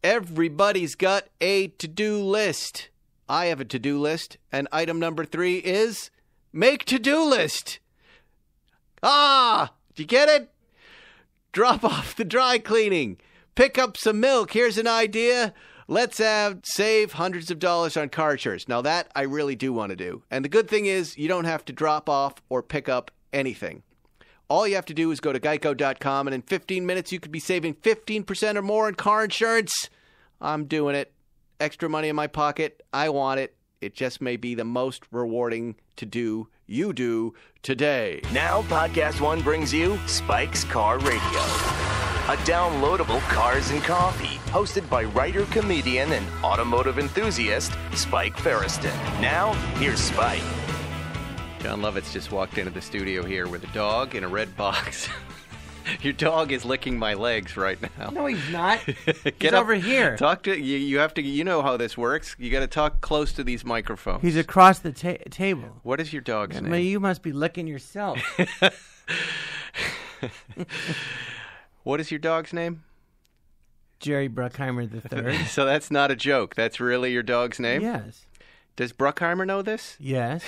Everybody's got a to-do list. I have a to-do list, and item number 3 is make to-do list. Do you get it? Drop off the dry cleaning. Pick up some milk. Here's an idea. Let's save hundreds of dollars on car insurance. Now that I really do want to do. And the good thing is you don't have to drop off or pick up anything. All you have to do is go to geico.com, and in 15 minutes, you could be saving 15% or more on car insurance. I'm doing it. Extra money in my pocket. I want it. It just may be the most rewarding to do you do today. Now, Podcast One brings you Spike's Car Radio, a downloadable cars and coffee, hosted by writer, comedian, and automotive enthusiast, Spike Ferriston. Now, here's Spike. Jon Lovitz just walked into the studio here with a dog in a red box. Your dog is licking my legs right now. No, he's not. He's over here. Talk to you. You have to. You know how this works. You got to talk close to these microphones. He's across the table. What is your dog's name? You must be licking yourself. What is your dog's name? Jerry Bruckheimer III. So that's not a joke. That's really your dog's name? Yes. Does Bruckheimer know this? Yes.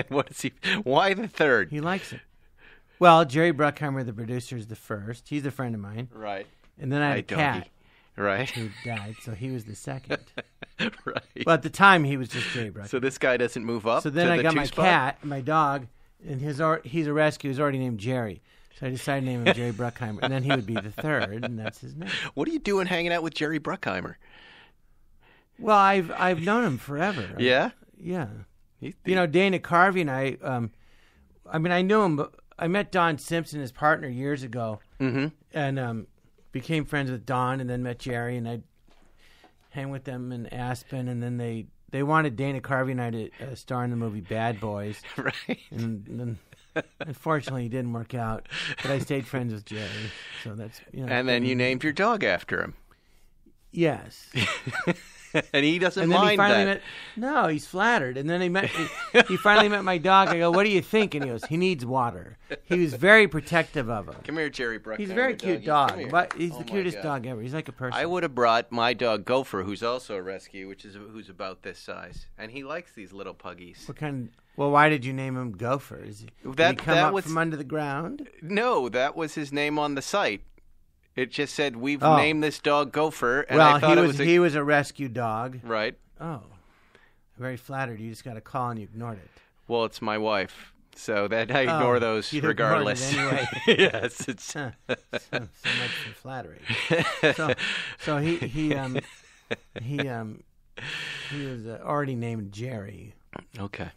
What is he? Why the third? He likes it. Well, Jerry Bruckheimer, the producer, is the first. He's a friend of mine. Right. And then I had a cat. Right. Who died, so he was the second. Right. Well, at the time, he was just Jerry Bruckheimer. So this guy doesn't move up. So then to I the got my spot? cat, my dog, and he's a rescue. He's already named Jerry. So I decided to name him Jerry Bruckheimer, and then he would be the third, and that's his name. What are you doing hanging out with Jerry Bruckheimer? Well, I've known him forever. Yeah? Yeah. Dana Carvey and I knew him, but I met Don Simpson, his partner, years ago, and became friends with Don, and then met Jerry, and I'd hang with them in Aspen, and then they wanted Dana Carvey and I to star in the movie Bad Boys. Right. And then, unfortunately, it didn't work out, but I stayed friends with Jerry, so that's, And then you named your dog after him. Yes. And he doesn't and then mind he finally that. No, he's flattered. And then he finally met my dog. I go, what do you think? And he goes, he needs water. He was very protective of him. Come here, Jerry Bruckheimer. He's a very cute dog. But he's the cutest dog ever. He's like a person. I would have brought my dog Gopher, who's also a rescue, who's about this size. And he likes these little puggies. What kind? Well, why did you name him Gopher? Did he come up from under the ground? No, that was his name on the site. It just said, we've named this dog Gopher. And well, I thought he was a rescue dog. Right. Oh. Very flattered. You just got a call and you ignored it. Well, it's my wife. So that I ignore those regardless. Anyway. Yes. It's so much for flattery. So he was already named Jerry. Okay.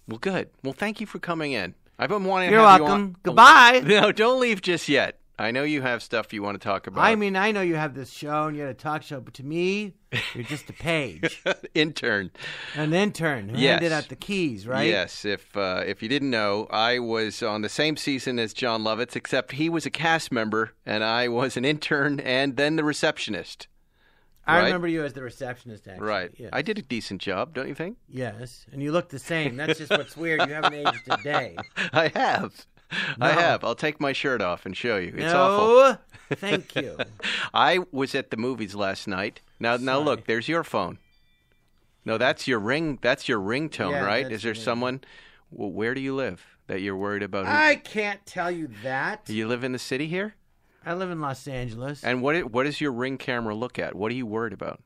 Well, good. Well, thank you for coming in. I've been wanting to You're have welcome. you on. Goodbye. No, don't leave just yet. I know you have stuff you want to talk about. I mean, I know you have this show and you had a talk show, but to me, you're just a page. Intern. An intern who handed out the keys, right? Yes. If you didn't know, I was on the same season as Jon Lovitz, except he was a cast member and I was an intern and then the receptionist. I remember you as the receptionist, actually. Right. Yes. I did a decent job, don't you think? Yes. And you look the same. That's just what's weird. You haven't aged a day. I have. No. I have. I'll take my shirt off and show you. It's no, awful. Thank you. I was at the movies last night. Now look, there's your phone. No, that's your ring. That's your ringtone, right? Is there someone? Well, where do you live that you're worried about? I can't tell you that. You live in the city here? I live in Los Angeles. And what does your ring camera look at? What are you worried about?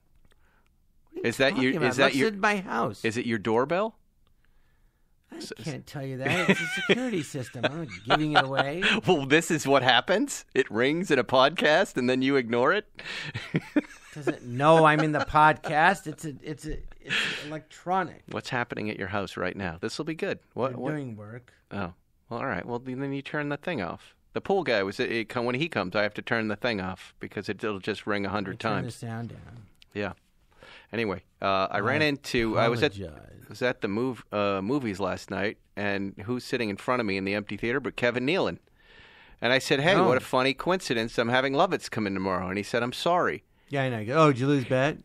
Is that your? Is that your? My house. Is it your doorbell? I can't tell you that. It's a security system. I'm not giving it away. Well, this is what happens. It rings in a podcast, and then you ignore it. Doesn't know I'm in the podcast. It's electronic. What's happening at your house right now? This will be good. We're doing work. Oh, well, all right. Well, then you turn the thing off. The pool guy when he comes, I have to turn the thing off because it'll just ring 100 times. Turn the sound down. Yeah. Anyway, I ran into. I was at the movies last night, and who's sitting in front of me in the empty theater but Kevin Nealon. And I said, hey, what a funny coincidence. I'm having Lovitz come in tomorrow. And he said, I'm sorry. Yeah, I know. Oh, did you lose bet?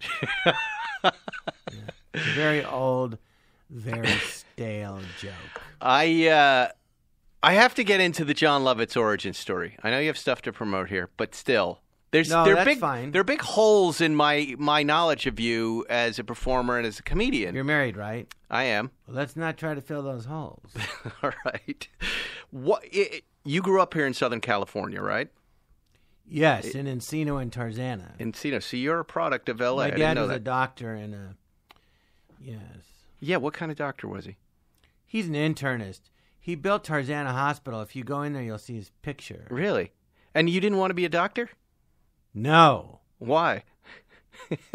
Very old, very stale joke. I have to get into the Jon Lovitz origin story. I know you have stuff to promote here, but still, There's No, there are that's big fine. there are big holes in my knowledge of you as a performer and as a comedian. You're married, right? I am. Well, let's not try to fill those holes. All right. You grew up here in Southern California, right? Yes, in Encino and Tarzana. Encino. So you're a product of L.A. My I didn't dad know was that. a doctor, and yes, Yeah. What kind of doctor was he? he's an internist. He built Tarzana Hospital. If you go in there, you'll see his picture. Really? And you didn't want to be a doctor? No. Why?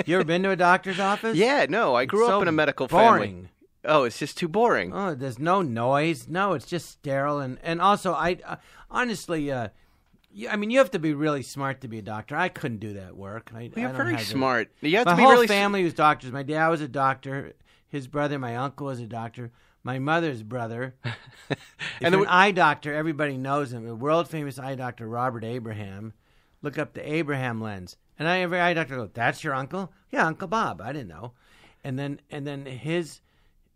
You ever been to a doctor's office? Yeah. No. I grew It's up so in a medical boring. family. Oh, it's just too boring. Oh, there's no noise. No, it's just sterile. And also, I honestly, I mean, you have to be really smart to be a doctor. I couldn't do that work. You're very smart. You have My to be whole really family was doctors. My dad was a doctor. His brother, my uncle, was a doctor. My mother's brother, And an eye doctor. Everybody knows him. A world famous eye doctor, Robert Abraham. Look up the Abraham lens. And every eye doctor goes, "That's your uncle?" Yeah, Uncle Bob. I didn't know. And then his,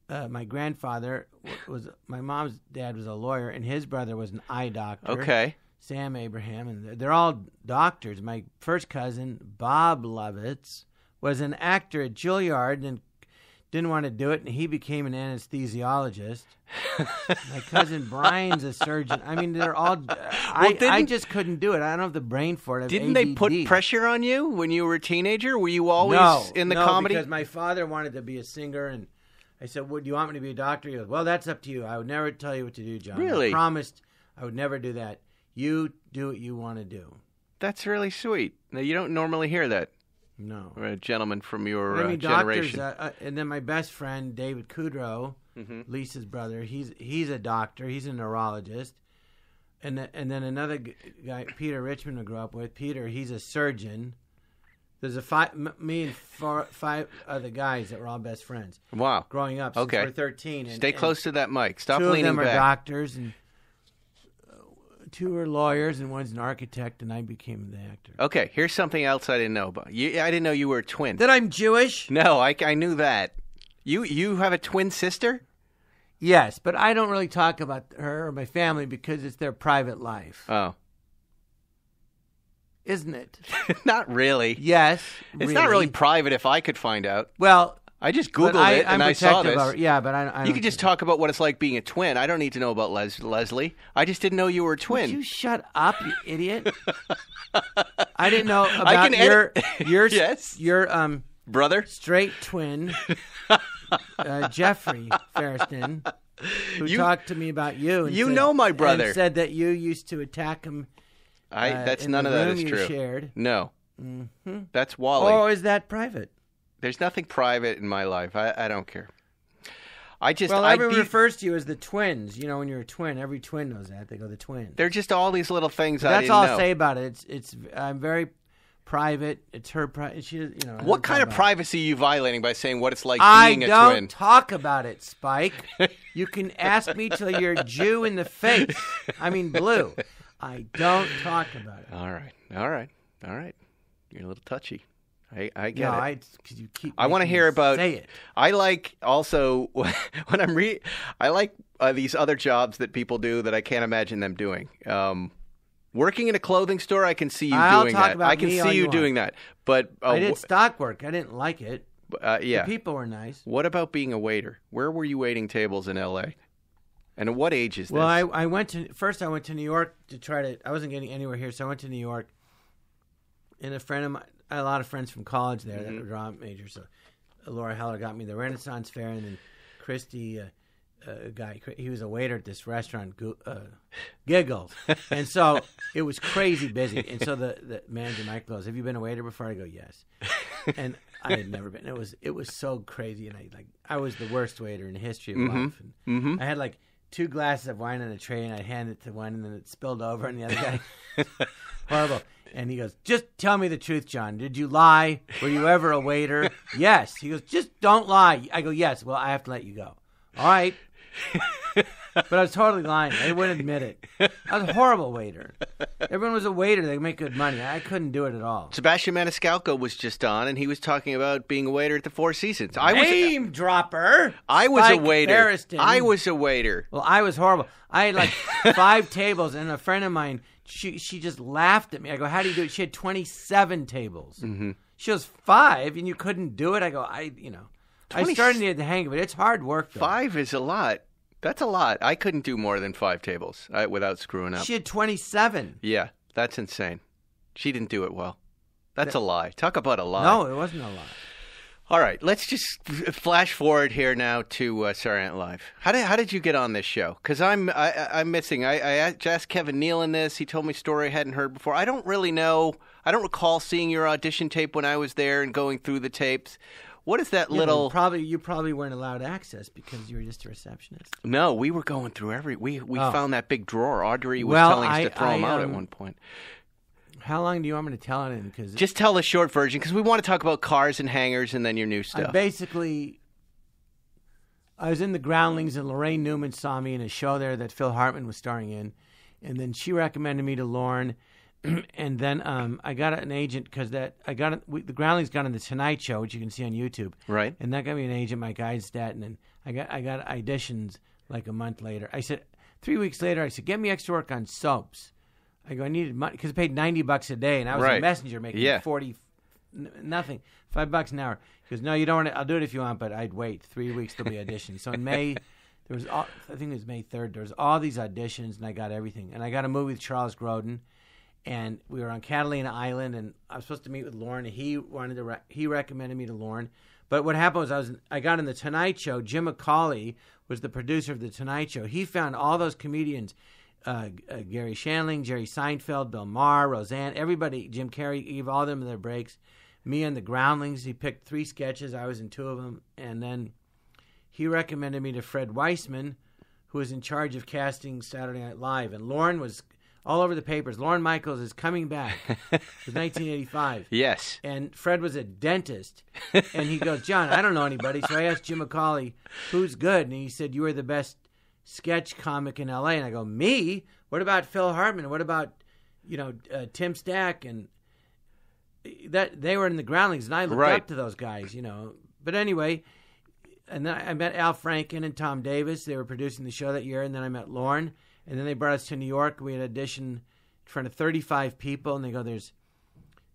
my grandfather was, my mom's dad was a lawyer, and his brother was an eye doctor. Okay. Sam Abraham, and they're all doctors. My first cousin, Bob Lovitz, was an actor at Juilliard and didn't want to do it, and he became an anesthesiologist. My cousin Brian's a surgeon. I mean, they're all... I just couldn't do it. I don't have the brain for it. I have Didn't they ADD. put pressure on you when you were a teenager? Were you always in the comedy? No, because my father wanted to be a singer, and I said, "Well, do you want me to be a doctor?" He goes, "Well, that's up to you. I would never tell you what to do, John. Really? I promised I would never do that. You do what you want to do." That's really sweet. Now, you don't normally hear that. No. Or a gentleman from your I mean, generation. doctors, and then my best friend, David Kudrow, Mm-hmm. Lisa's brother, he's a doctor. He's a neurologist. And then another guy, Peter Richmond, I grew up with. Peter, he's a surgeon. There's me and five other guys that were all best friends. Wow. Growing up since Okay. we're 13. And, Stay close to that mic. Stop two of leaning them are back. doctors, and two are lawyers, and one's an architect, and I became the actor. Okay, here's something else I didn't know about. I didn't know you were a twin. That I'm Jewish? No, I knew that. You have a twin sister? Yes, but I don't really talk about her or my family because it's their private life. Oh. Isn't it? Not really. Yes. It's not really private if I could find out. Well, I just but Googled it and I'm I saw protective this. of her. Yeah, but I You don't could just talk about what it's like being a twin. I don't need to know about Leslie. I just didn't know you were a twin. Would you shut up, you idiot? I didn't know I about can your Yes? your Brother? straight twin, Jeffrey Ferriston, who talked to me about you. And You said- know my brother. And said that you used to attack him. That's in none the of that room is you true. shared. No. Mm-hmm. That's Wally. Or is that private? There's nothing private in my life. I don't care. Well, everyone refers to you as the twins. You know, when you're a twin, every twin knows that. They go the twins. They're just all these little things I That's didn't all know. I'll say about it. I'm very private. It's her. She, you know. I What don't kind talk of about privacy are you violating by saying what it's like I being a don't twin? talk about it, Spike. You can ask me till you're Jew in the face. I mean, blue. I don't talk about it. All right. You're a little touchy. I get No, it. because you keep. I want to making hear me about. Say it. I like also when I'm I like these other jobs that people do that I can't imagine them doing. Working in a clothing store, I can see you I'll doing talk that. about I can me see all you you doing that. But I did stock work. I didn't like it. yeah. The people were nice. What about being a waiter? Where were you waiting tables in L.A.? And at what age is this? Well, I went to New York to try to. I wasn't getting anywhere here, so I went to New York. And a friend of mine, I had a lot of friends from college there that were drama majors. So Laura Heller got me the Renaissance Fair, and then Christy, a guy, he was a waiter at this restaurant, giggled, and so it was crazy busy. And so the manager Mike goes, "Have you been a waiter before?" I go, "Yes," and I had never been. It was so crazy, and I was the worst waiter in the history of life. And I had like 2 glasses of wine on a tray, and I'd hand it to one, and then it spilled over, and the other guy, horrible. And he goes, "Just tell me the truth, John. Did you lie? Were you ever a waiter?" "Yes." He goes, "Just don't lie." I go, "Yes." "Well, I have to let you go." "All right." But I was totally lying. They wouldn't admit it. I was a horrible waiter. Everyone was a waiter. They make good money. I couldn't do it at all. Sebastian Maniscalco was just on, and he was talking about being a waiter at the Four Seasons. Name dropper. I was a Spike waiter. Ferriston. I was a waiter. Well, I was horrible. I had like 5 tables, and a friend of mine, she just laughed at me. I go, how do you do it? She had 27 tables. Mm-hmm. She goes, 5, and you couldn't do it? I go, I started to get the hang of it. It's hard work, though. 5 is a lot. That's a lot. I couldn't do more than 5 tables without screwing up. She had 27. Yeah, that's insane. She didn't do it well. That's a lie. Talk about a lie. No, it wasn't a lie. All right, let's just flash forward here now to Saturday Night Live. How did you get on this show? Because I'm missing. I asked Kevin Nealon this. He told me a story I hadn't heard before. I don't really know. I don't recall seeing your audition tape when I was there and going through the tapes. What is that little? You probably weren't allowed access because you were just a receptionist. No, we were going through we found that big drawer. Audrey was telling us to throw them out at one point. How long do you want me to tell it in? Because just tell the short version, because we want to talk about cars and hangers and then your new stuff. I was in the Groundlings, and Lorraine Newman saw me in a show there that Phil Hartman was starring in, and then she recommended me to Lorne, and then I got an agent because the Groundlings got on the Tonight Show, which you can see on YouTube, right? And that got me an agent, Mike Eidstadt, and I got auditions like a month later. I said 3 weeks later, I said, get me extra work on soaps. I go, I needed money because I paid $90 a day, and I was a messenger making 40, nothing, $5 an hour. He goes, no, you don't want to. I'll do it if you want, but I'd wait 3 weeks till the audition. So in May, I think it was May 3rd. There was all these auditions, and I got everything. And I got a movie with Charles Grodin, and we were on Catalina Island, and I was supposed to meet with Lorne. And he recommended me to Lorne. But what happened was I got in the Tonight Show. Jim McCauley was the producer of the Tonight Show. He found all those comedians. Gary Shandling, Jerry Seinfeld, Bill Maher, Roseanne, everybody, Jim Carrey, he gave all of them their breaks. Me and the Groundlings, he picked 3 sketches. I was in 2 of them. And then he recommended me to Fred Weissman, who was in charge of casting Saturday Night Live. And Lorne was all over the papers. Lorne Michaels is coming back. It was 1985. Yes. And Fred was a dentist. And he goes, John, I don't know anybody. So I asked Jim McCauley, who's good? And he said, you were the best sketch comic in L.A. And I go, me? What about Phil Hartman? What about, Tim Stack? And that they were in the Groundlings, and I looked up to those guys, But anyway, and then I met Al Franken and Tom Davis. They were producing the show that year, and then I met Lorne. And then they brought us to New York. We had auditioned in front of 35 people, and they go, there's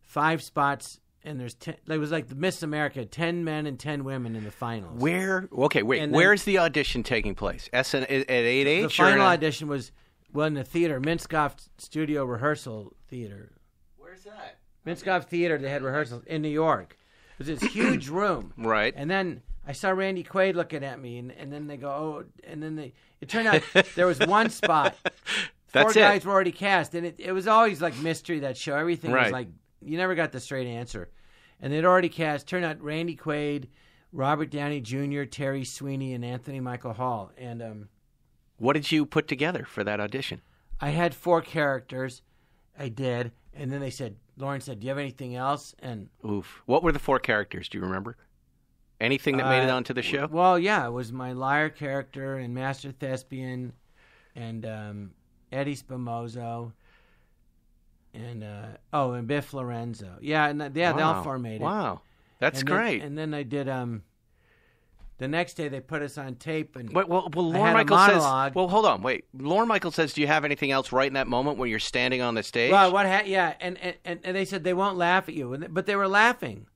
5 spots. And there's 10, it was like the Miss America, 10 men and 10 women in the finals. Where? Okay, wait. And where's the audition taking place? At 8H? The final audition was in the theater, Minskoff Studio Rehearsal Theater. Where's that? Minskoff Theater. They had rehearsals in New York. It was this huge room. Right. And then I saw Randy Quaid looking at me, and then they go, oh, and then it turned out there was one spot. 4 guys were already cast, and it was always like mystery, that show. Everything was like, you never got the straight answer. And they'd already cast, turned out Randy Quaid, Robert Downey Jr., Terry Sweeney, and Anthony Michael Hall. And what did you put together for that audition? I had 4 characters. I did. And then Lauren said, do you have anything else? And oof. What were the 4 characters? Do you remember? Anything that made it onto the show? Well, yeah. It was my liar character and Master Thespian and Eddie Spamoso. And Biff Lorenzo. Yeah, and they all 4 made it. Wow, that's great. And then I did. The next day they put us on tape, and well, Lorne Michaels says. Well, hold on, wait. Lorne Michaels says, "Do you have anything else right in that moment when you're standing on the stage?" Well, yeah, and they said they won't laugh at you, but they were laughing.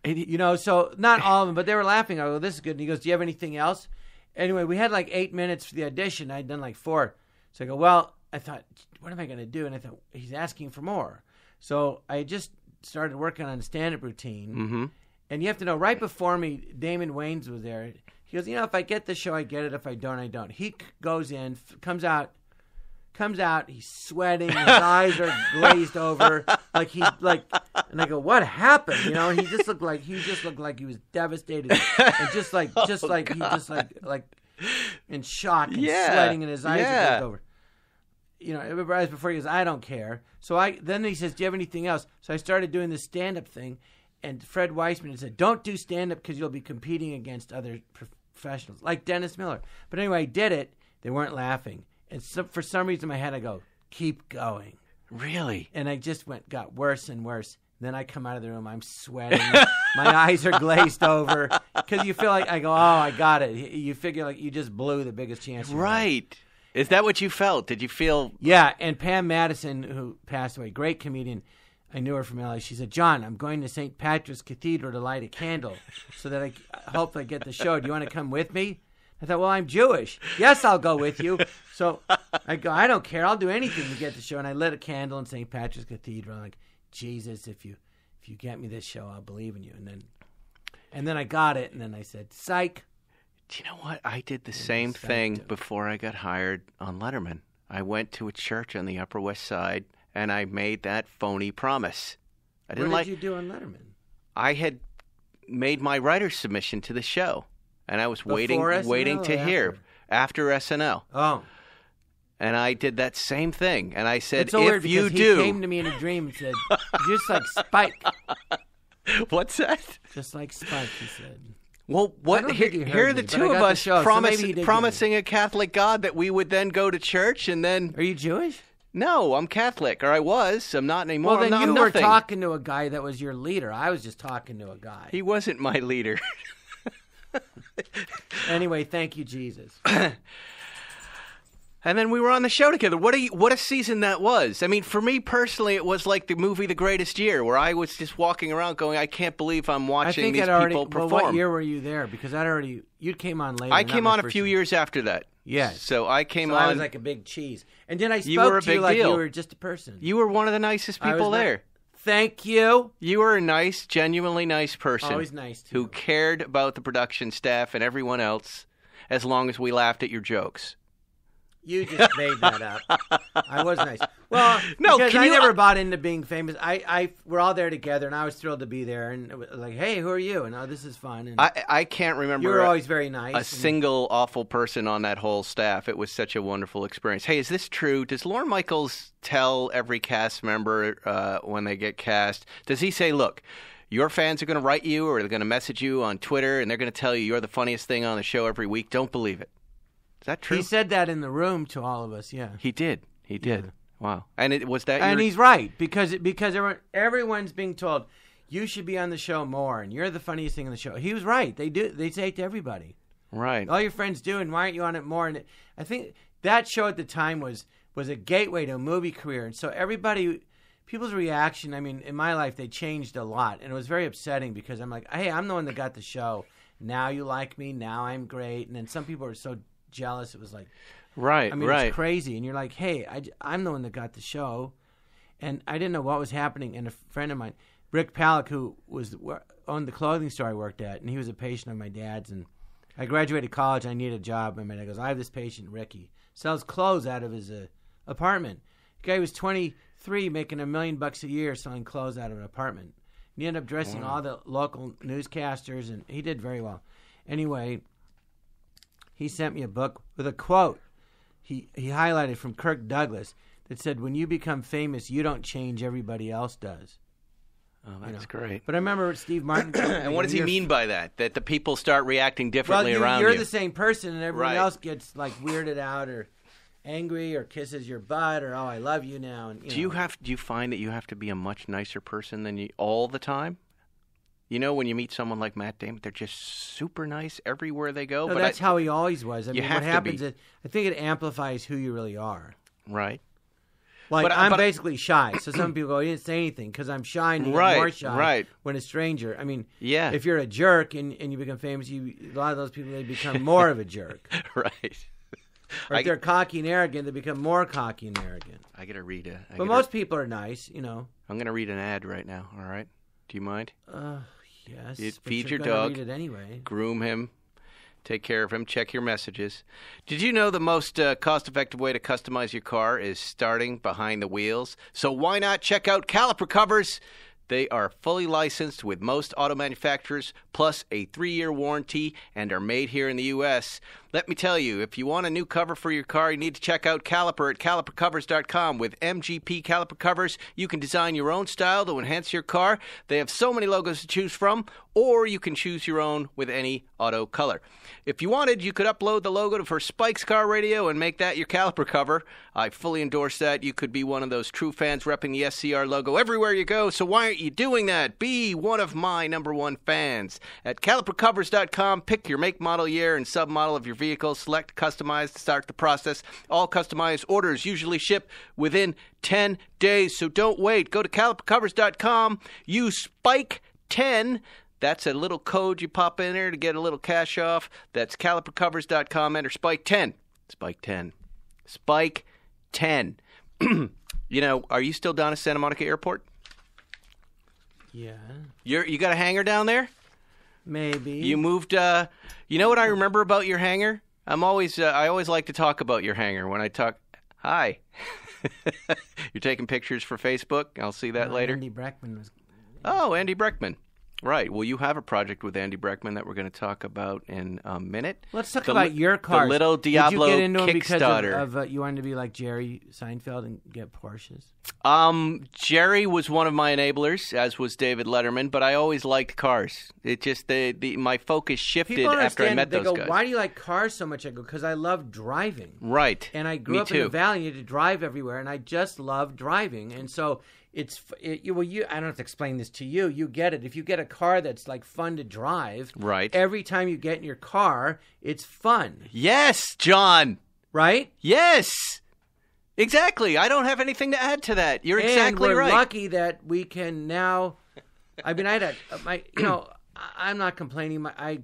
So not all of them, but they were laughing. I go, "This is good." And he goes, "Do you have anything else?" Anyway, we had like 8 minutes for the audition. I'd done like 4, so I go, "Well." I thought, what am I going to do? And I thought, he's asking for more. So I just started working on a stand-up routine. Mm-hmm. And you have to know, right before me, Damon Wayans was there. He goes, if I get the show, I get it. If I don't, I don't. He goes in, comes out, he's sweating, his eyes are glazed over, and I go, what happened? He just looked like he was devastated, and just like in shock and sweating, and his eyes are glazed over. Right before he goes, I don't care. So then he says, do you have anything else? So I started doing this stand-up thing, and Fred Weissman said, don't do stand-up because you'll be competing against other professionals, like Dennis Miller. But anyway, I did it. They weren't laughing. And so, for some reason in my head, I go, keep going. Really? And I just got worse and worse. Then I come out of the room, I'm sweating. My eyes are glazed over. Because you feel like, I go, oh, I got it. You figure like you just blew the biggest chance. Right. Is that what you felt? Did you feel? Yeah, and Pam Madison, who passed away, great comedian, I knew her from LA. She said, John, I'm going to St. Patrick's Cathedral to light a candle so that I hope I get the show. Do you want to come with me? I thought, well, I'm Jewish. Yes, I'll go with you. So I go, I don't care. I'll do anything to get the show. And I lit a candle in St. Patrick's Cathedral. I'm like, Jesus, if you get me this show, I'll believe in you. And then I got it, and then I said, psych. Do you know what? I did the same thing before I got hired on Letterman. I went to a church on the Upper West Side, and I made that phony promise. What did you do on Letterman? I had made my writer's submission to the show, and I was waiting to hear after SNL. Oh. And I did that same thing, and I said, it's so weird if you because do... He came to me in a dream and said, just like Spike. What's that? Just like Spike, he said. Well, here are the two of us promising a Catholic God that we would then go to church and then... Are you Jewish? No, I'm Catholic, or I was. I'm not anymore. Well, then I'm you nothing. were talking to a guy that was your leader. I was just talking to a guy. He wasn't my leader. Anyway, thank you, Jesus. And then we were on the show together. What a season that was. I mean, for me personally, it was like the movie The Greatest Year, where I was just walking around going, I can't believe I'm watching these people perform. Well, what year were you there? Because you came on later. I came on a few years after that. Yes. So I came on. I was like a big cheese. And then I spoke to you like you were just a person. You were one of the nicest people there. Thank you. You were a nice, genuinely nice person. Always nice, too. Who cared about the production staff and everyone else as long as we laughed at your jokes. You just made that up. I was nice. Well, no, because I never bought into being famous. We're all there together, and I was thrilled to be there. And it was like, hey, who are you? And this is fun. And I can't remember. You were always very nice. A single awful person on that whole staff. It was such a wonderful experience. Hey, is this true? Does Lorne Michaels tell every cast member when they get cast? Does he say, look, your fans are going to write you or they're going to message you on Twitter, and they're going to tell you you're the funniest thing on the show every week? Don't believe it. Is that true? He said that in the room to all of us, yeah. He did. Yeah. Wow. And it was that. And he's right because everyone's being told you should be on the show more and you're the funniest thing on the show. He was right. They do. They say it to everybody. Right. All your friends do, and why aren't you on it more? And I think that show at the time was a gateway to a movie career, and so people's reaction. I mean, in my life, they changed a lot, and it was very upsetting because I'm like, hey, I'm the one that got the show. Now you like me. Now I'm great. And then some people are so jealous. It was like, right. It's crazy. And you're like, hey, I'm the one that got the show, and I didn't know what was happening. And a friend of mine, Rick Palak, who owned the clothing store I worked at, and he was a patient of my dad's. And I graduated college. I needed a job. I goes, I have this patient, Ricky, sells clothes out of his apartment. The guy was 23, making $1 million a year selling clothes out of an apartment. And he ended up dressing all the local newscasters, and he did very well. Anyway, he sent me a book with a quote he highlighted from Kirk Douglas that said, when you become famous, you don't change, everybody else does. Oh, that's great. But I remember Steve Martin. And what does he mean by that? That the people start reacting differently around you? You're the same person, and everyone else gets like weirded out or angry or kisses your butt or, oh, I love you now. And, do you find that you have to be a much nicer person than you all the time? You know, when you meet someone like Matt Damon, they're just super nice everywhere they go. No, but that's how he always was. I mean, what happens is, I think it amplifies who you really are. Right. Like, I'm basically shy. So some people go, he didn't say anything because I'm shy and you get more shy when a stranger. I mean, if you're a jerk and you become famous, a lot of those people, they become more of a jerk. Right. Or if they're cocky and arrogant, they become more cocky and arrogant. I got to read But most people are nice, you know. I'm going to read an ad right now, all right? Do you mind? Yes. Feed your dog. Read it anyway. Groom him. Take care of him. Check your messages. Did you know the most cost-effective way to customize your car is starting behind the wheels? So why not check out Caliper Covers? They are fully licensed with most auto manufacturers, plus a 3-year warranty, and are made here in the U.S. Let me tell you, if you want a new cover for your car, you need to check out Caliper at calipercovers.com. With MGP Caliper Covers, you can design your own style to enhance your car. They have so many logos to choose from, or you can choose your own with any auto color. If you wanted, you could upload the logo for Spike's Car Radio and make that your Caliper cover. I fully endorse that. You could be one of those true fans repping the SCR logo everywhere you go, so why aren't you doing that. Be one of my number one fans. At calipercovers.com, pick your make, model, year, and submodel of your vehicle. Select customize to start the process. All customized orders usually ship within 10 days, so don't wait. Go to calipercovers.com. Use Spike10. That's a little code you pop in there to get a little cash off. That's calipercovers.com. Enter Spike10. Spike10. Spike10. You know, are you still down at Santa Monica Airport? Yeah. You got a hangar down there? Maybe. You moved, you know what I remember about your hangar? I always like to talk about your hangar when I talk. Hi. You're taking pictures for Facebook? I'll see that later. Andy Breckman was. Oh, Andy Breckman. Right. Well, you have a project with Andy Breckman that we're going to talk about in a minute. Let's talk about your cars. The little Diablo Did you get into them Kickstarter. because of you wanted to be like Jerry Seinfeld and get Porsches? Jerry was one of my enablers, as was David Letterman, but I always liked cars. It just my focus shifted after I met those guys. Why do you like cars so much? I go, because I love driving. Right. And I grew up in the valley, you had to drive everywhere, and I just love driving. And so I don't have to explain this to you. You get it. If you get a car that's like fun to drive, right? Every time you get in your car, it's fun. Yes, John. Right? Yes. Exactly. I don't have anything to add to that. You're exactly right. And we're lucky that we can now. I mean, I'm not complaining. I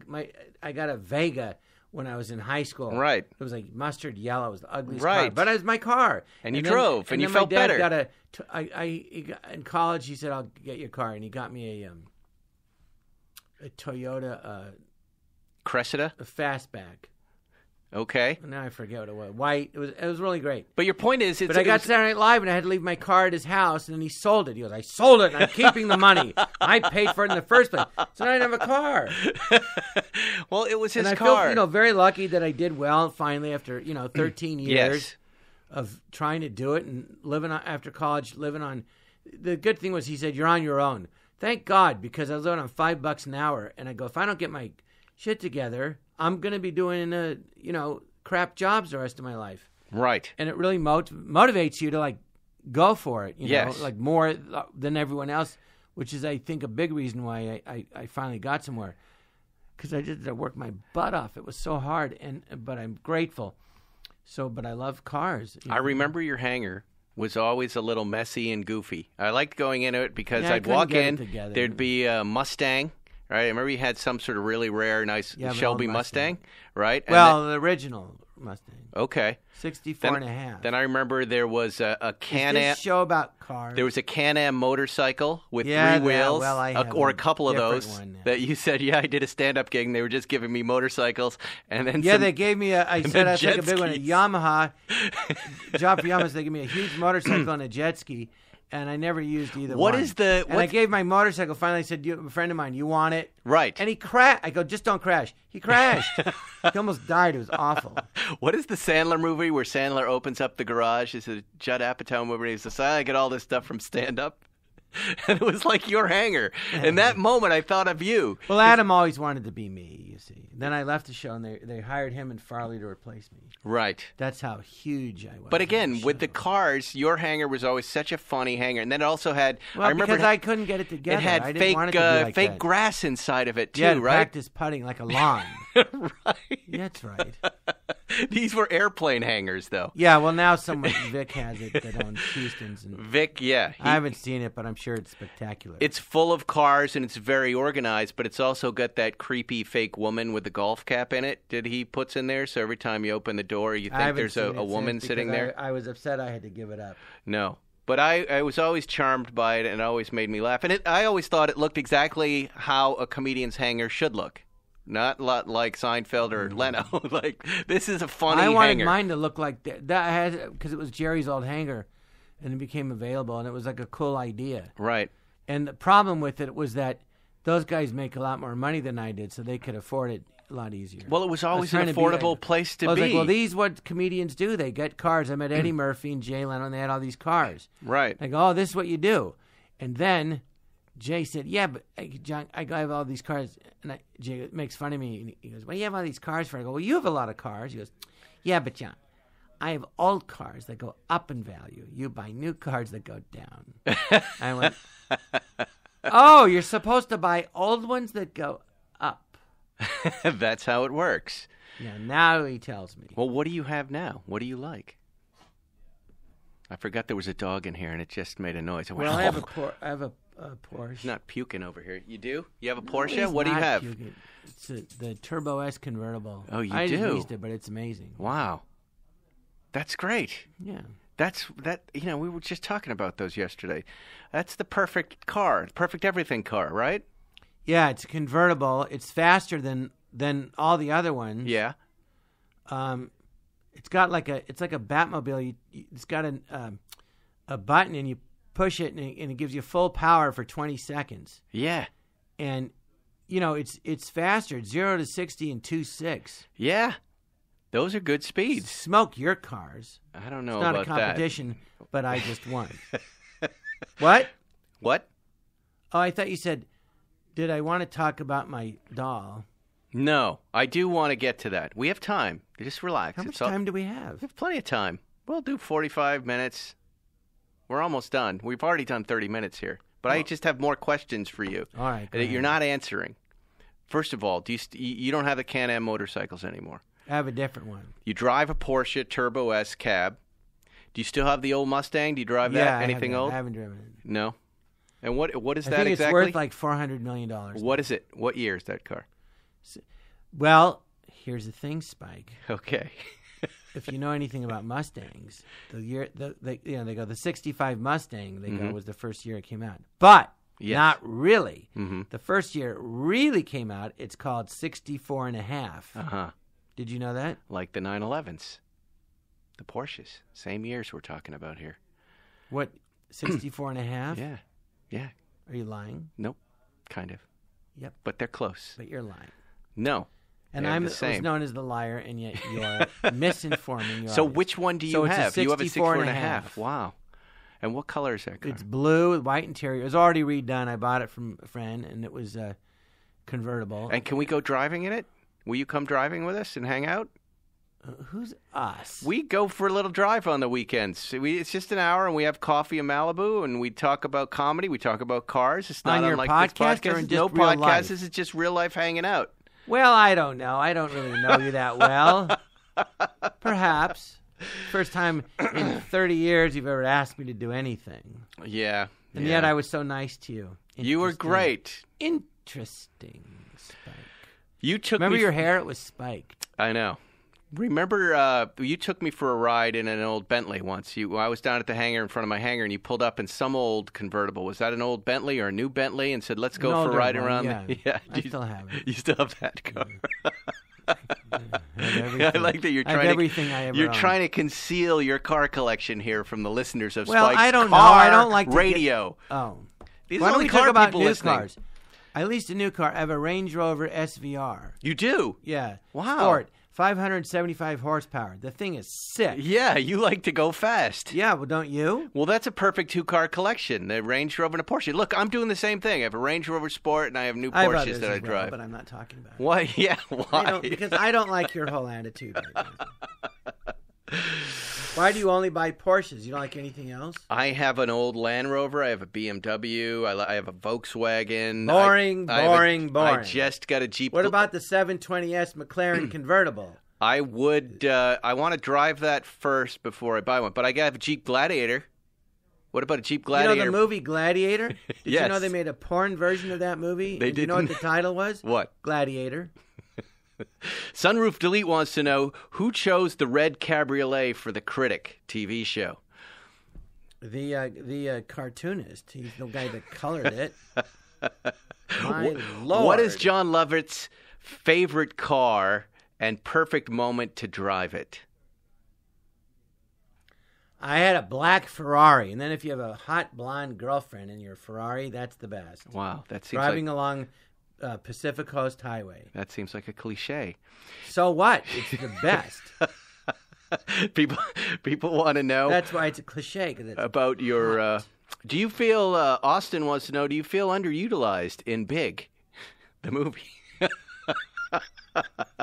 got a Vega when I was in high school. Right. It was like mustard yellow. It was the ugliest car. But it was my car. And you drove, and you felt better. In college, he said, I'll get you a car. And he got me a Toyota Cressida? A fastback. Okay. Now I forget what it was. White. It was really great. But your point is... But I got Saturday Night Live, and I had to leave my car at his house, and then he sold it. He goes, I sold it, and I'm keeping the money. I paid for it in the first place. So I didn't have a car. Well, it was his car. And I feel very lucky that I did well finally after 13 years of trying to do it and living after college, living on... The good thing was he said, you're on your own. Thank God, because I was living on $5 an hour, and I go, if I don't get my shit together... I'm going to be doing, crap jobs the rest of my life. Right. And it really motivates you to, like, go for it, yes. Like more than everyone else, which is, I think, a big reason why I finally got somewhere. Because I did work my butt off. It was so hard, but I'm grateful. But I love cars. I remember your hangar was always a little messy and goofy. I liked going into it because I'd walk in, there'd be a Mustang. Right, I remember you had some sort of really rare, nice Shelby Mustang, right? And the original Mustang. Okay. 64 and a half. Then I remember there was a Can-Am. Is this show about cars? There was a Can-Am motorcycle with 3 wheels, or a couple of those that you said, I did a stand-up gig, and they were just giving me motorcycles. And then they gave me I said I'd take a big one, a Yamaha. Job for Yamaha, so they gave me a huge motorcycle and a jet ski. And I never used either one. And I gave my motorcycle. Finally, I said, a friend of mine, you want it? Right. And he crashed. I go, just don't crash. He crashed. He almost died. It was awful. What is the Sandler movie where Sandler opens up the garage? It's a Judd Apatow movie. He says, I get all this stuff from stand-up. And it was like your hangar. In that moment, I thought of you. Well, Adam always wanted to be me, you see. Then I left the show, and they hired him and Farley to replace me. Right. That's how huge I was. But again, with the cars, your hangar was always such a funny hangar. And then it also had... because I couldn't get it together. It had fake grass inside of it, too, right? Practice putting like a lawn. Right. That's right. These were airplane hangars, though. Yeah, well, now Vic has it that owns Houston's. And Vic, I haven't seen it, but I'm sure it's spectacular. It's full of cars, and it's very organized, but it's also got that creepy fake woman with the golf cap in it that he puts in there, so every time you open the door, you think there's a woman sitting there. I was upset I had to give it up. No. But I was always charmed by it, and it always made me laugh. And I always thought it looked exactly how a comedian's hangar should look. Not like Seinfeld or Leno. Like, this is a funny hangar. I wanted mine to look like that because it was Jerry's old hangar, and it became available, and it was like a cool idea. Right. And the problem with it was that those guys make a lot more money than I did, so they could afford it a lot easier. Well, it was always an affordable place to be. I was like, well, these what comedians do. They get cars. I met Eddie Murphy and Jay Leno, and they had all these cars. Right. I go, this is what you do. And then Jay said, yeah, but John, I have all these cars. And Jay makes fun of me. And he goes, what do you have all these cars for? I go, well, you have a lot of cars. He goes, yeah, but John, I have old cars that go up in value. You buy new cars that go down. I went, Oh, you're supposed to buy old ones that go up. That's how it works. Yeah, now he tells me. Well, what do you have now? What do you like? I forgot there was a dog in here, and it just made a noise. Well, I have a Porsche. He's not puking over here. You do? You have a Porsche? What do you have? Puking. It's the Turbo S convertible. Oh, I do? just leased it, but it's amazing. Wow. That's great. Yeah. We were just talking about those yesterday. That's the perfect car, perfect everything car, right? Yeah, it's a convertible. It's faster than all the other ones. Yeah. It's got like a Batmobile. It's got a button, and you push it, and it gives you full power for 20 seconds. Yeah. And it's faster. It's 0 to 60 in 2.6. Yeah. Those are good speeds. Smoke your cars. I don't know about that. about It's not a competition, that. but I just won. What? What? Oh, I thought you said, did I want to talk about my doll? No, I do want to get to that. We have time. Just relax. How much time do we have? We have plenty of time. We'll do 45 minutes. We're almost done. We've already done 30 minutes here. But I just have more questions for you. All right. That you're not answering. First of all, you don't have the Can-Am motorcycles anymore. I have a different one. You drive a Porsche Turbo S cab. Do you still have the old Mustang? Do you drive that? Anything old? I haven't driven it. No. And what is that I think exactly? it's worth like $400 million. What is it? What year is that car? Well, here's the thing, Spike. Okay. If you know anything about Mustangs, they go the '65 Mustang. They go was the first year it came out, but not really. Mm-hmm. The first year it really came out. It's called 64 and a half. Did you know that? Like the 911s, the Porsches, same years we're talking about here. What, 64 and a half? Yeah. Are you lying? Nope, kind of. Yep. But they're close. But you're lying. No. And I was known as the liar, and yet you're misinforming your So audience. which one do you have? You have a 64 and a half. Wow. And what color is that car? It's blue with white interior. It was already redone. I bought it from a friend, and it was convertible. And can we go driving in it? Will you come driving with us and hang out? Who's us? We go for a little drive on the weekends. It's just an hour, and we have coffee in Malibu, and we talk about comedy. We talk about cars. It's not on your unlike podcast this podcast. or in just no real podcast. life? This is just real life hanging out. Well, I don't know. I don't really know you that well. Perhaps. First time in 30 years you've ever asked me to do anything. Yeah. And yet I was so nice to you. You were great. Interesting, Spike. You took Remember me your hair? It was spiked. I know. Remember, you took me for a ride in an old Bentley once. I was down at the hangar in front of my hangar, and you pulled up in some old convertible. Was that an old Bentley or a new Bentley? And said, "Let's go for a ride around." Yeah. I still have it. You still have that car. I like that you're trying. I have everything I ever You're owned. trying to conceal your car collection here from the listeners of Well, Spike's I don't know. Car I don't like to Radio. These Why are don't only we talk car about people new listening. cars? I leased a new car. I have a Range Rover SVR. You do? Yeah. Wow. Sport. 575 horsepower. The thing is sick. Yeah, you like to go fast. Yeah, well, don't you? Well, that's a perfect two-car collection, the Range Rover and a Porsche. Look, I'm doing the same thing. I have a Range Rover Sport, and I have new I have Porsches others that I as well, drive. but I'm not talking about it. Why? Yeah, why? Because I don't like your whole attitude right now. Why do you only buy Porsches? You don't like anything else? I have an old Land Rover. I have a BMW. I have a Volkswagen. Boring. I just got a Jeep. What about the 720S McLaren convertible? I would. I want to drive that first before I buy one. But I got a Jeep Gladiator. What about a Jeep Gladiator? You know the movie Gladiator? Did Yes. you know they made a porn version of that movie? They did. You know what the title was? What? Gladiator. Sunroof Delete wants to know who chose the red cabriolet for the Critic TV show. The cartoonist. He's the guy that colored it. My Lord. What is Jon Lovitz's favorite car and perfect moment to drive it? I had a black Ferrari, and then if you have a hot blonde girlfriend in your Ferrari, that's the best. Wow, that seems driving along Pacific Coast Highway. That seems like a cliche. So what? It's the best. People want to know. That's why it's a cliche. About your. Do you feel? Austin wants to know. Do you feel underutilized in Big, the movie?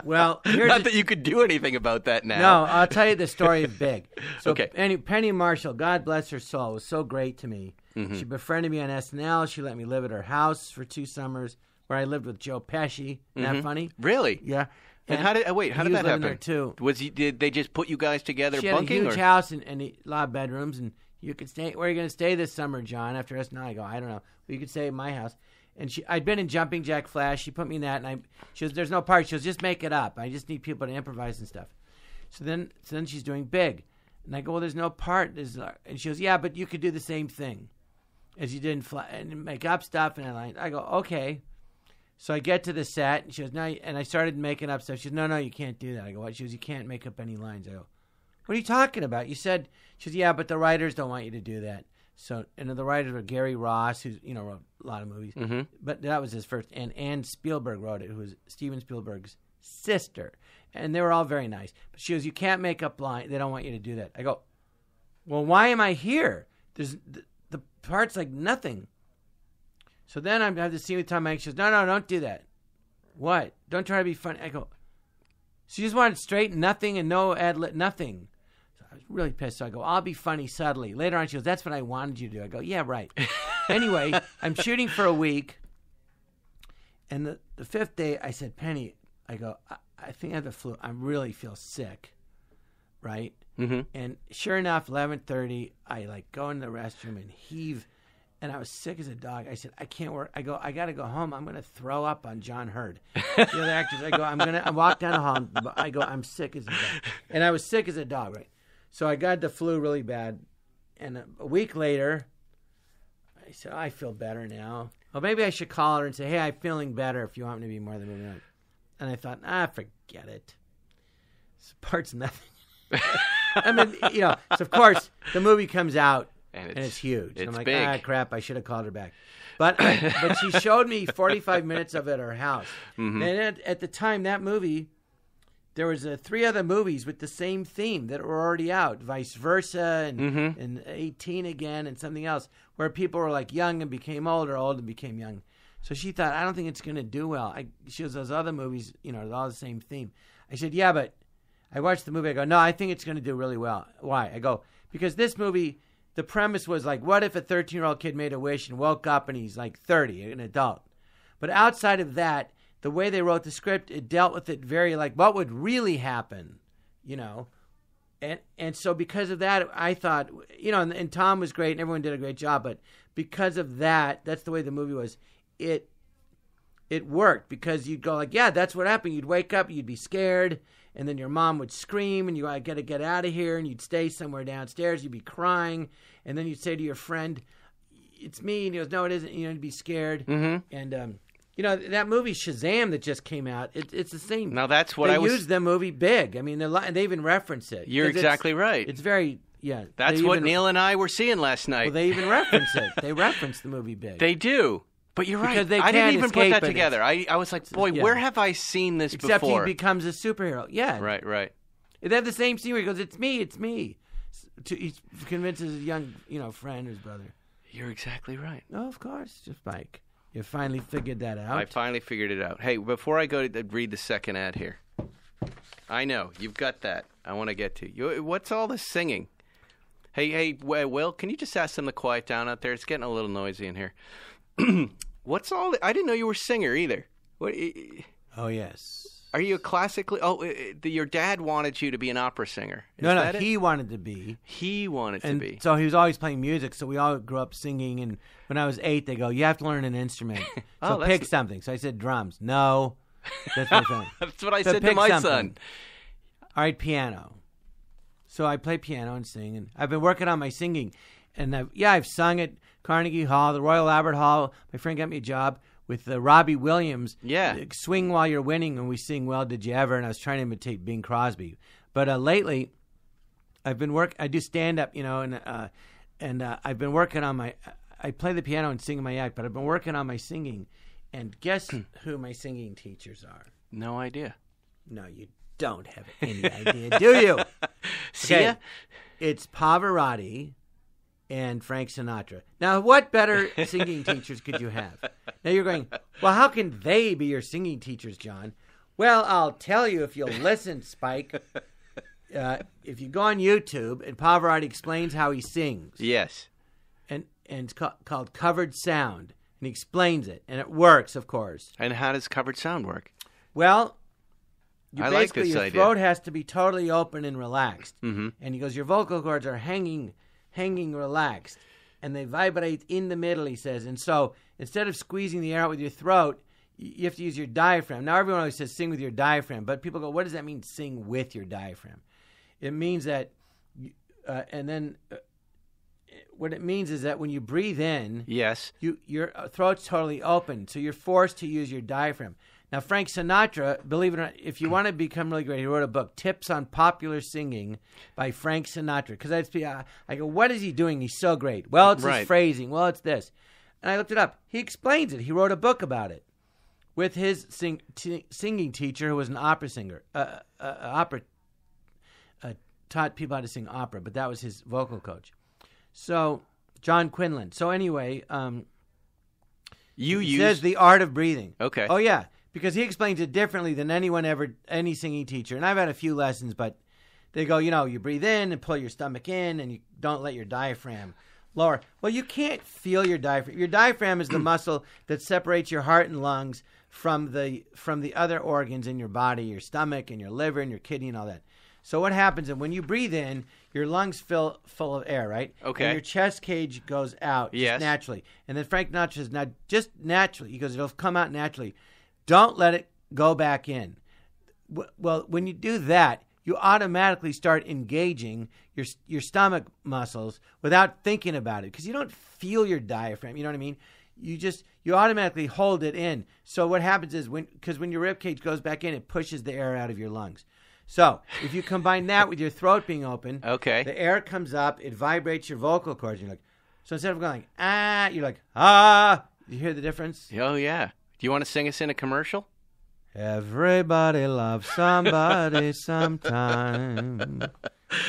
Well, not that you could do anything about that now. No, I'll tell you the story of Big. So Okay. Penny Marshall, God bless her soul, was so great to me. Mm-hmm. She befriended me on SNL. She let me live at her house for 2 summers, where I lived with Joe Pesci. Isn't that funny? Really? Yeah. And how did he that was happen? living there too. Did they just put you guys together She had bunking? a huge house and a lot of bedrooms, and you could stay. Where are you going to stay this summer, John? After SNL, I go, I don't know. Well, you could stay at my house. And I'd been in Jumping Jack Flash. She put me in that, and she was, there's no part. She was, just make it up. I just need people to improvise and stuff. So then she's doing Big, and I go, well, there's no part. And she goes, yeah, but you could do the same thing as you did in Flash and make up stuff. And I go, okay. So I get to the set, and she goes, no, and I started making up stuff. She goes, no, you can't do that. I go, what? She goes, you can't make up any lines. I go, what are you talking about? You said, she goes, yeah, but the writers don't want you to do that. So, and the writers were Gary Ross, who's, wrote a lot of movies. Mm-hmm. But that was his first. And Ann Spielberg wrote it, who was Steven Spielberg's sister. And they were all very nice. But she goes, you can't make up lines. They don't want you to do that. I go, well, why am I here? There's the part's like nothing. So then I have to see with Tom Hanks. She goes, no, don't do that. What? Don't try to be funny. I go, she just wanted straight nothing and no ad-lib, nothing. So I was really pissed. So I go, I'll be funny subtly. Later on, she goes, that's what I wanted you to do. I go, yeah, right. Anyway, I'm shooting for a week. And the 5th day, I said, Penny, I go, I think I have the flu. I really feel sick, right? Mm-hmm. And sure enough, 11:30, I go in the restroom and heave. And I was sick as a dog. I said, I can't work. I go, I got to go home. I'm going to throw up on John Hurd. The other actors, I go, I walk down the hall. I go, I'm sick as a dog. And I was sick as a dog, right? So I got the flu really bad. And a week later, I said, I feel better now. Well, maybe I should call her and say, hey, I'm feeling better if you want me to be more than moving on. And I thought, forget it. This part's nothing. I mean, so of course, the movie comes out. And it's huge. It's I'm like, big. Crap, I should have called her back. But she showed me 45 minutes of it at her house. Mm-hmm. And at the time, that movie, there was 3 other movies with the same theme that were already out, Vice Versa and 18 Again and something else, where people were like young and became old or old and became young. So she thought, I don't think it's going to do well. She goes, those other movies, they're all the same theme. I said, yeah, but I watched the movie. I go, no, I think it's going to do really well. Why? I go, because this movie... The premise was like, what if a 13-year-old kid made a wish and woke up and he's like 30, an adult? But outside of that, the way they wrote the script, it dealt with it very like, what would really happen, And so because of that, I thought, and Tom was great and everyone did a great job. But because of that, that's the way the movie was. It worked because you'd go like, yeah, that's what happened. You'd wake up, you'd be scared. And then your mom would scream, and I got to get out of here, and you'd stay somewhere downstairs. You'd be crying, and then you'd say to your friend, "It's me," and he goes, "No, it isn't." You'd be scared. Mm-hmm. And that movie Shazam that just came out, it's the same. Now that's what they used the movie Big. I mean, they even reference it. You're exactly right. It's very That's what Neil and I were seeing last night. Well, they even reference it. They reference the movie Big. They do. But you're right. Because I didn't even put that together. I was like, boy, where have I seen this before? Except he becomes a superhero. Yeah. Right. They have the same scene where he goes, it's me. He convinces his young, friend, his brother. You're exactly right. Oh, of course. Just Mike. You finally figured that out. I finally figured it out. Hey, before I go to read the second ad here, I know, you've got that. I want to get to you. What's all this singing? Hey, Will, can you just ask them to quiet down out there? It's getting a little noisy in here. What's all? I didn't know you were a singer either. What? Oh yes. Are you a classically? Your dad wanted you to be an opera singer. No, he wanted to be. He wanted to be. So he was always playing music. So we all grew up singing. And when I was 8, they go, "You have to learn an instrument. So pick something." So I said, "Drums." No, that's my son. That's what I said to my son. All right, piano. So I play piano and sing, and I've been working on my singing. And I've sung at Carnegie Hall, the Royal Albert Hall. My friend got me a job with Robbie Williams. Yeah. Swing While You're Winning, and we sing Well, Did You Ever? And I was trying to imitate Bing Crosby. But lately, I've been I do stand-up, and I've been working on I play the piano and sing in my act, but I've been working on my singing. And guess who my singing teachers are? No idea. No, you don't have any idea, do you? See ya? It's Pavarotti and Frank Sinatra. Now, what better singing teachers could you have? Now you're going, well, how can they be your singing teachers, John? Well, I'll tell you if you'll listen, Spike. If you go on YouTube, and Pavarotti explains how he sings. Yes. And it's called covered sound. And he explains it. And it works, of course. And how does covered sound work? Well, I like this your idea. throat has to be totally open and relaxed. Mm-hmm. And he goes, your vocal cords are hanging relaxed. And they vibrate in the middle, he says. And so instead of squeezing the air out with your throat, you have to use your diaphragm. Now, everyone always says sing with your diaphragm. But people go, what does that mean, sing with your diaphragm? It means that, what it means is that when you breathe in, yes, your throat's totally open, so you're forced to use your diaphragm. Now, Frank Sinatra, believe it or not, if you want to become really great, he wrote a book, Tips on Popular Singing by Frank Sinatra. Because I go, what is he doing? He's so great. Well, it's his phrasing. Well, it's this. And I looked it up. He explains it. He wrote a book about it with his singing teacher, who was an opera singer, taught people how to sing opera, but that was his vocal coach. So, John Quinlan. So anyway, he says the art of breathing. Okay. Oh, yeah, because he explains it differently than any singing teacher. And I've had a few lessons, but they go, you breathe in and pull your stomach in, and you don't let your diaphragm lower. Well, you can't feel your diaphragm. Your diaphragm is the muscle that separates your heart and lungs from the other organs in your body, your stomach and your liver and your kidney and all that. So what happens is when you breathe in, your lungs fill full of air, right? Okay. And your chest cage goes out just naturally. And then Frank Sinatra says, now just naturally, he goes, it'll come out naturally. Don't let it go back in. Well, when you do that, you automatically start engaging your stomach muscles without thinking about it because you don't feel your diaphragm. You know what I mean? You automatically hold it in. So what happens is when your rib cage goes back in, it pushes the air out of your lungs. So if you combine that with your throat being open, the air comes up, it vibrates your vocal cords. You're like, so instead of going ah, you're like ah. You hear the difference? Oh yeah. Do you want to sing us in a commercial? Everybody loves somebody sometime.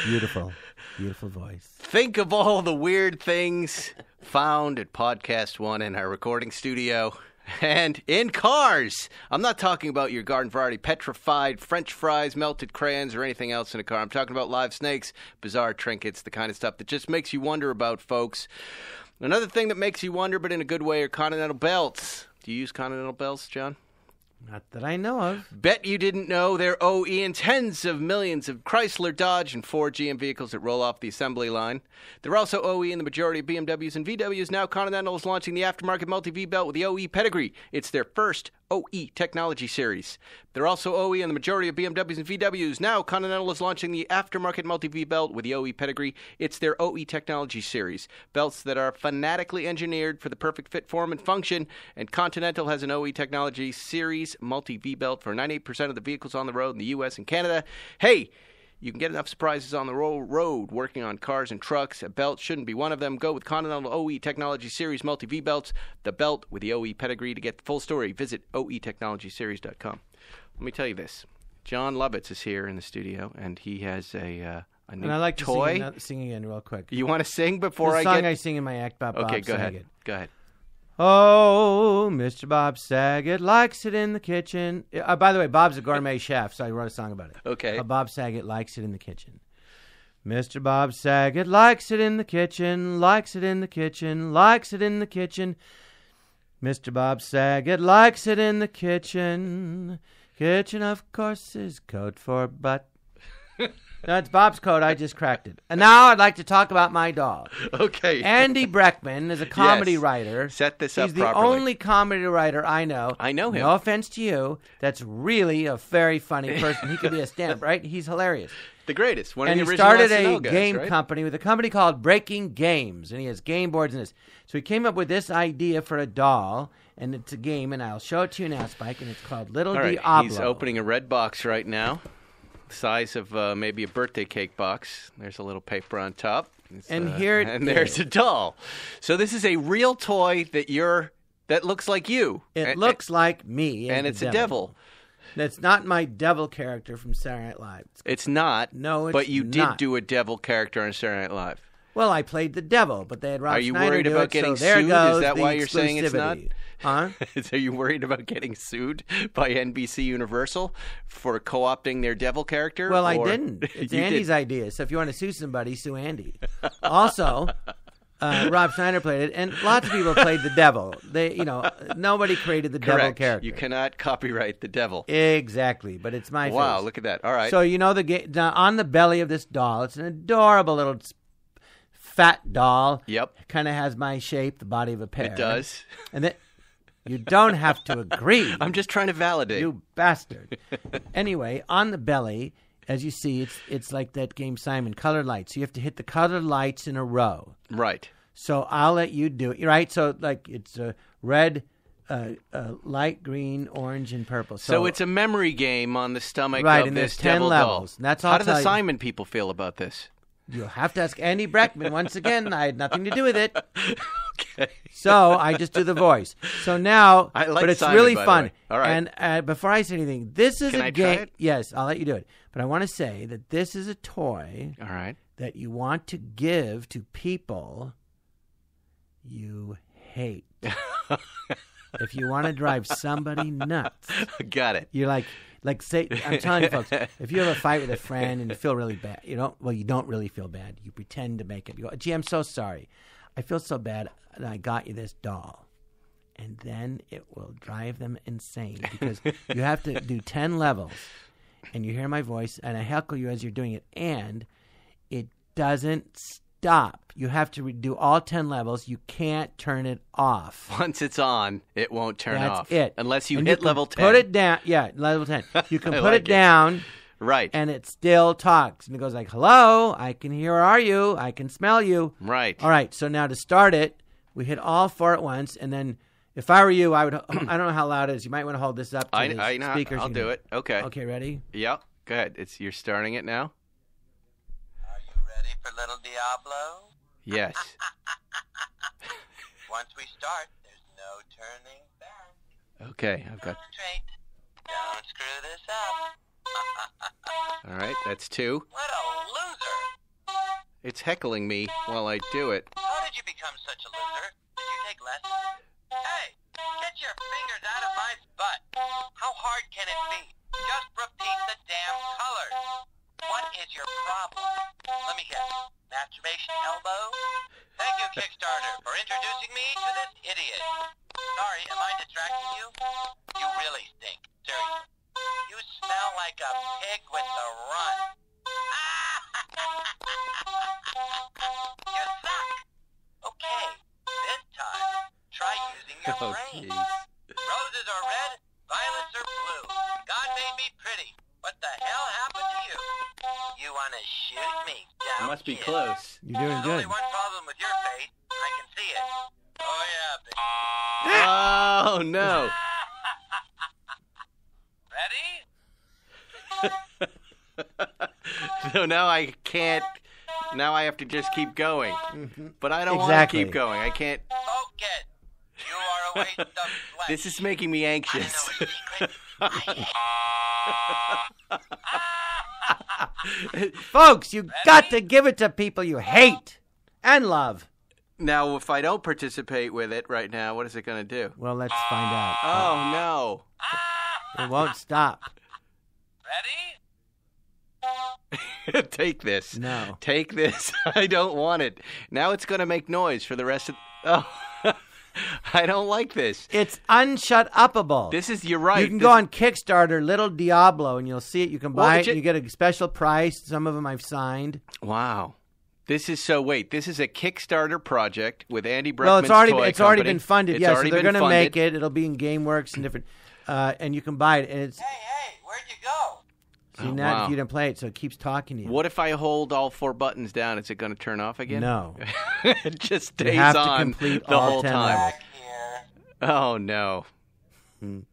Beautiful, beautiful voice. Think of all the weird things found at Podcast One in our recording studio. And in cars. I'm not talking about your garden variety petrified French fries, melted crayons, or anything else in a car. I'm talking about live snakes, bizarre trinkets, the kind of stuff that just makes you wonder about, folks. Another thing that makes you wonder, but in a good way, are Continental belts. Do you use Continental belts, John? Not that I know of. Bet you didn't know they're OE in tens of millions of Chrysler, Dodge, and Ford GM vehicles that roll off the assembly line. They're also OE in the majority of BMWs and VWs. Now Continental is launching the aftermarket multi-V belt with the OE pedigree. It's their first OE technology series. They're also OE in the majority of BMWs and VWs. Now Continental is launching the aftermarket multi-V belt with the OE pedigree. It's their OE technology series. Belts that are fanatically engineered for the perfect fit, form, and function. And Continental has an OE technology series multi-V belt for 98% of the vehicles on the road in the U.S. and Canada. Hey, you can get enough surprises on the road working on cars and trucks. A belt shouldn't be one of them. Go with Continental OE Technology Series Multi-V belts, the belt with the OE pedigree. To get the full story, visit oetechnologyseries.com. Let me tell you this. Jon Lovitz is here in the studio, and he has a new and I like toy. to sing again real quick. You want to sing before the I song get... I sing in my act about Bob Okay, go Saget. ahead. Go ahead. Oh, Mr. Bob Saget likes it in the kitchen. By the way, Bob's a gourmet chef, so I wrote a song about it. Okay. Bob Saget likes it in the kitchen. Mr. Bob Saget likes it in the kitchen, likes it in the kitchen, likes it in the kitchen. Mr. Bob Saget likes it in the kitchen. Kitchen, of course, is code for butt. That's Bob's code. I just cracked it. And now I'd like to talk about my dog. Okay. Andy Breckman is a comedy writer. Set this up properly. He's the only comedy writer I know. I know him. No offense to you. That's really a very funny person. He could be a stand-up, right? He's hilarious. The greatest. One and of the he original started SNL a guys, game right? company with a company called Breaking Games, and he has game boards and this. So he came up with this idea for a doll, and it's a game, and I'll show it to you now, Spike, and it's called Little Diablo. He's opening a red box right now. Size of maybe a birthday cake box. There's a little paper on top. There's a doll. So this is a real toy that looks like you. It looks like me. And it's a devil. That's not my devil character from Saturday Night Live. It's not. No, it's But you not. did do a devil character on Saturday Night Live. Well, I played the devil, but they had Rob Are you Schneider worried do about it, getting so there sued? goes Is that the why you're saying it's not? exclusivity. Huh? Are you worried about getting sued by NBC Universal for co-opting their devil character? Well, I didn't. It's Andy's idea. So if you want to sue somebody, sue Andy. Also, Rob Schneider played it, and lots of people played the devil. Nobody created the devil character. You cannot copyright the devil. Exactly, but it's my Wow, face. look at that. All right. So on the belly of this doll, it's an adorable little fat doll. Yep. Kind of has my shape, the body of a pear. It does. And then you don't have to agree. I'm just trying to validate. You bastard. Anyway, on the belly, as you see, it's like that game Simon, colored lights. So you have to hit the colored lights in a row. Right. So I'll let you do it. Right? So like it's a red, light green, orange, and purple. So it's a memory game on the stomach right, of and this there's 10 devil levels. doll. And that's all. How do the Simon people feel about this? You'll have to ask Andy Breckman. Once again, I had nothing to do with it. Okay. So I just do the voice. So now, I like but it's Simon, really by the fun. way. All right. And before I say anything, this is Can a I game. try it? Yes, I'll let you do it. But I want to say that this is a toy All right. that you want to give to people you hate. If you want to drive somebody nuts, Got it. you're like say, I'm telling you folks, if you have a fight with a friend and you feel really bad, you don't really feel bad. You pretend to make it. You go, gee, I'm so sorry. I feel so bad that I got you this doll. And then it will drive them insane because you have to do 10 levels and you hear my voice and I heckle you as you're doing it and it doesn't stop. You have to do all 10 levels. You can't turn it off. Once it's on, it won't turn off. That's it. Unless you And hit can level 10. Put it down. Yeah, level 10. You can I put like it down. Right. And it still talks. And it goes like, hello, I can hear, where are you? I can smell you. Right. All right, so now to start it, we hit all 4 at once. And then if I were you, I would, I don't know how loud it is. You might want to hold this up to I the know. speakers. I'll do it. Okay. Okay, ready? Yep. Go ahead. You're starting it now? Are you ready for little Diablo? Yes. Once we start, there's no turning back. Okay. I've got. Concentrate. Don't screw this up. All right. That's 2. What a loser. It's heckling me while I do it. How did you become such a loser? Did you take lessons? Hey, get your fingers out of my butt. How hard can it be? Just repeat the damn colors. What is your problem? Let me guess. Masturbation elbow? Thank you, Kickstarter, for introducing me to this idiot. Sorry, am I distracting you? You really stink. Seriously. You smell like a pig with the run. You suck. Okay, this time, try using your Oh, brain. jeez. Roses are red, violets are blue. God made me pretty. What the hell happened to you? You want to shoot me, It don't must be you? close. You're doing There's only good. one problem with your fate. I can see it. Oh, yeah, Oh, no. Ready? So now I can't. Now I have to just keep going. But I don't want to Exactly. keep going. I can't. Focus. You are a waste of flesh. This is making me I anxious. know a secret. Folks, you got to give it to people you hate and love. Now, if I don't participate with it right now, what is it going to do? Well, let's find out. Oh, It won't stop. Ready? no. Take this. No. Take this. I don't want it. Now it's going to make noise for the rest of. Oh. I don't like this. It's unshut-upable. You're right. You can go on Kickstarter, Little Diablo, and you'll see it. You can Well, buy the it. And you get a special price. Some of them I've signed. Wow. This is a Kickstarter project with Andy Breckman's Well, toy it's already company. been funded. It's Yeah, so already they're been going to funded. make it. It'll be in GameWorks and different, and you can buy it. And it's Hey, where'd you go? see Oh, now wow. if you didn't play it, so it keeps talking to you. What if I hold all 4 buttons down? Is it going to turn off again? No, It just stays you have to on complete the all whole 10 time. levels. Back here. Oh, no.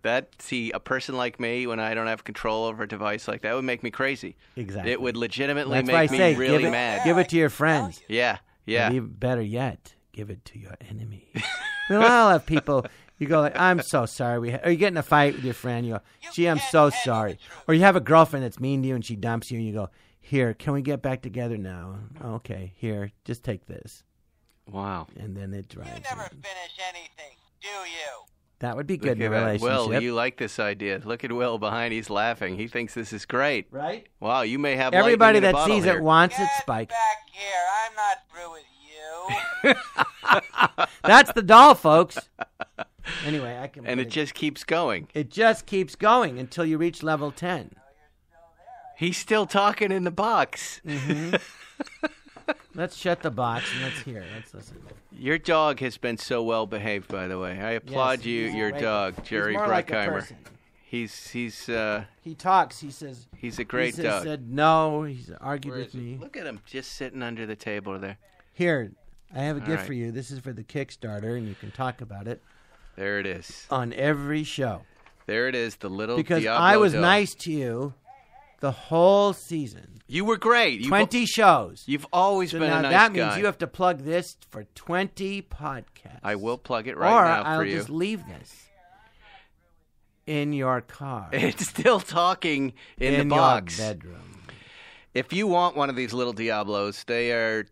A person like me, when I don't have control over a device like that, would make me crazy. Exactly. It would legitimately That's why I make me say really give it, mad. Give it to your friends. Yeah, yeah. And even better yet, give it to your enemy. Well, I'll have people. You go like, I'm so sorry. Or you get in a fight with your friend. You go, gee, I'm so sorry. Or you have a girlfriend that's mean to you and she dumps you, and you go, here, can we get back together now? Okay, here, just take this. Wow. And then it You drives never you. finish anything, do you? That would be good Look in a at that. relationship. Will, you like this idea. Look at Will behind. He's laughing. He thinks this is great. Right? Wow, you may have Everybody lightning in a that bottle sees here. it wants it, Get Spike. back here. I'm not through with you. That's the doll, folks. Anyway, I can. And it just keeps going. It just keeps going until you reach level 10. He's still talking in the box. Mm-hmm. Let's shut the box and let's hear. Let's listen. Your dog has been so well behaved, by the way. I applaud Yes, you, he's your great. dog, Jerry He's more like a Bruckheimer. person. He talks. He says. he's a great he dog. said no. He's argued Where with is he? me. Look at him just sitting under the table there. Here, I have a gift right. for you. This is for the Kickstarter, and you can talk about it There it is. on every show. There it is, the little Because Diablo I was dog. nice to you the whole season. You were great. 20 shows. You've always So been now a nice that guy. means you have to plug this for 20 podcasts. I will plug it right or now I'll for you. just leave this in your car. It's still talking in the box. your bedroom. If you want one of these little Diablos, they are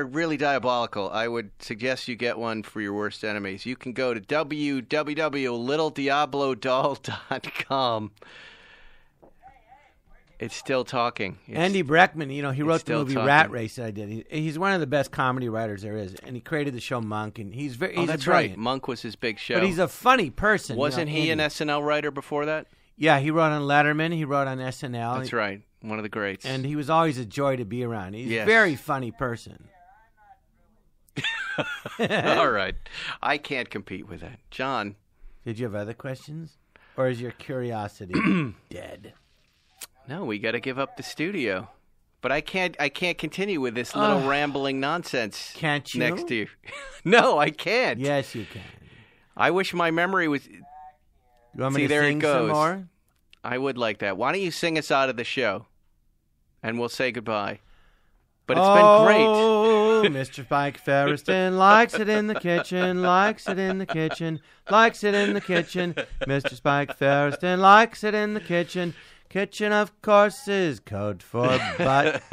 really diabolical. I would suggest you get one for your worst enemies. You can go to www.littlediablodoll.com. It's still talking. Andy Breckman, he wrote the still movie talking. Rat Race that I did. He's one of the best comedy writers there is, and he created the show Monk, and he's Oh, that's brilliant. right. Monk was his big show. But he's a funny person. Wasn't he an Andy. SNL writer before that? Yeah, he wrote on Letterman. He wrote on SNL. That's right. One of the greats. And he was always a joy to be around. He's Yes. a very funny person. All right. I can't compete with that. John. Did you have other questions? Or is your curiosity dead? No, we got to give up the studio. But I can't continue with this little rambling nonsense. Can't you? Next to you. No, I can't. Yes, you can. I wish my memory was. You want me See, to there it sing some goes. more? I would like that. Why don't you sing us out of the show? And we'll say goodbye. But it's been great. Oh, Mr. Spike Ferriston likes it in the kitchen, likes it in the kitchen, likes it in the kitchen. Mr. Spike Ferriston likes it in the kitchen. Kitchen, of course, is code for butt.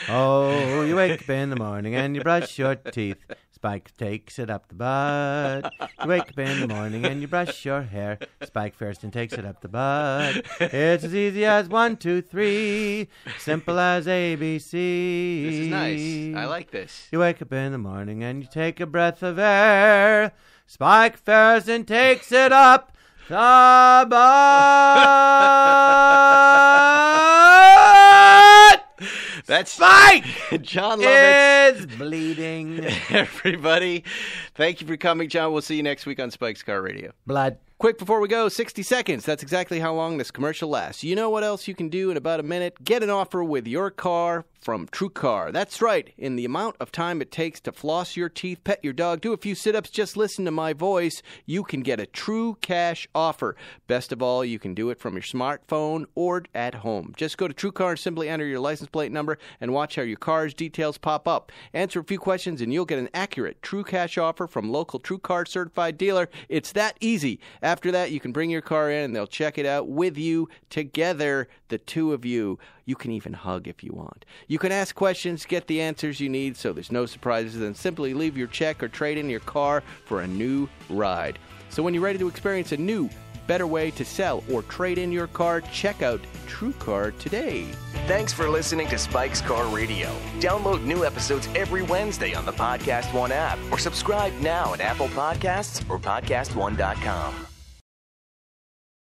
Oh, you wake up in the morning and you brush your teeth. Spike takes it up the butt. You wake up in the morning and you brush your hair. Spike Ferriston takes it up the butt. It's as easy as 1, 2, 3. Simple as ABC. This is nice. I like this. You wake up in the morning and you take a breath of air. Spike Ferriston takes it up the butt. That's Spike Jon Lovitz. is bleeding. Everybody, thank you for coming, John. We'll see you next week on Spike's Car Radio. Blood. Quick before we go, 60 seconds. That's exactly how long this commercial lasts. You know what else you can do in about a minute? Get an offer with your car from TrueCar. That's right. In the amount of time it takes to floss your teeth, pet your dog, do a few sit-ups, just listen to my voice, you can get a true cash offer. Best of all, you can do it from your smartphone or at home. Just go to TrueCar and simply enter your license plate number and watch how your car's details pop up. Answer a few questions and you'll get an accurate true cash offer from local TrueCar certified dealer. It's that easy. After that, you can bring your car in and they'll check it out with you together, the two of you. You can even hug if you want. You can ask questions, get the answers you need so there's no surprises, and simply leave your check or trade in your car for a new ride. So when you're ready to experience a new, better way to sell or trade in your car, check out TrueCar today. Thanks for listening to Spike's Car Radio. Download new episodes every Wednesday on the Podcast One app or subscribe now at Apple Podcasts or PodcastOne.com.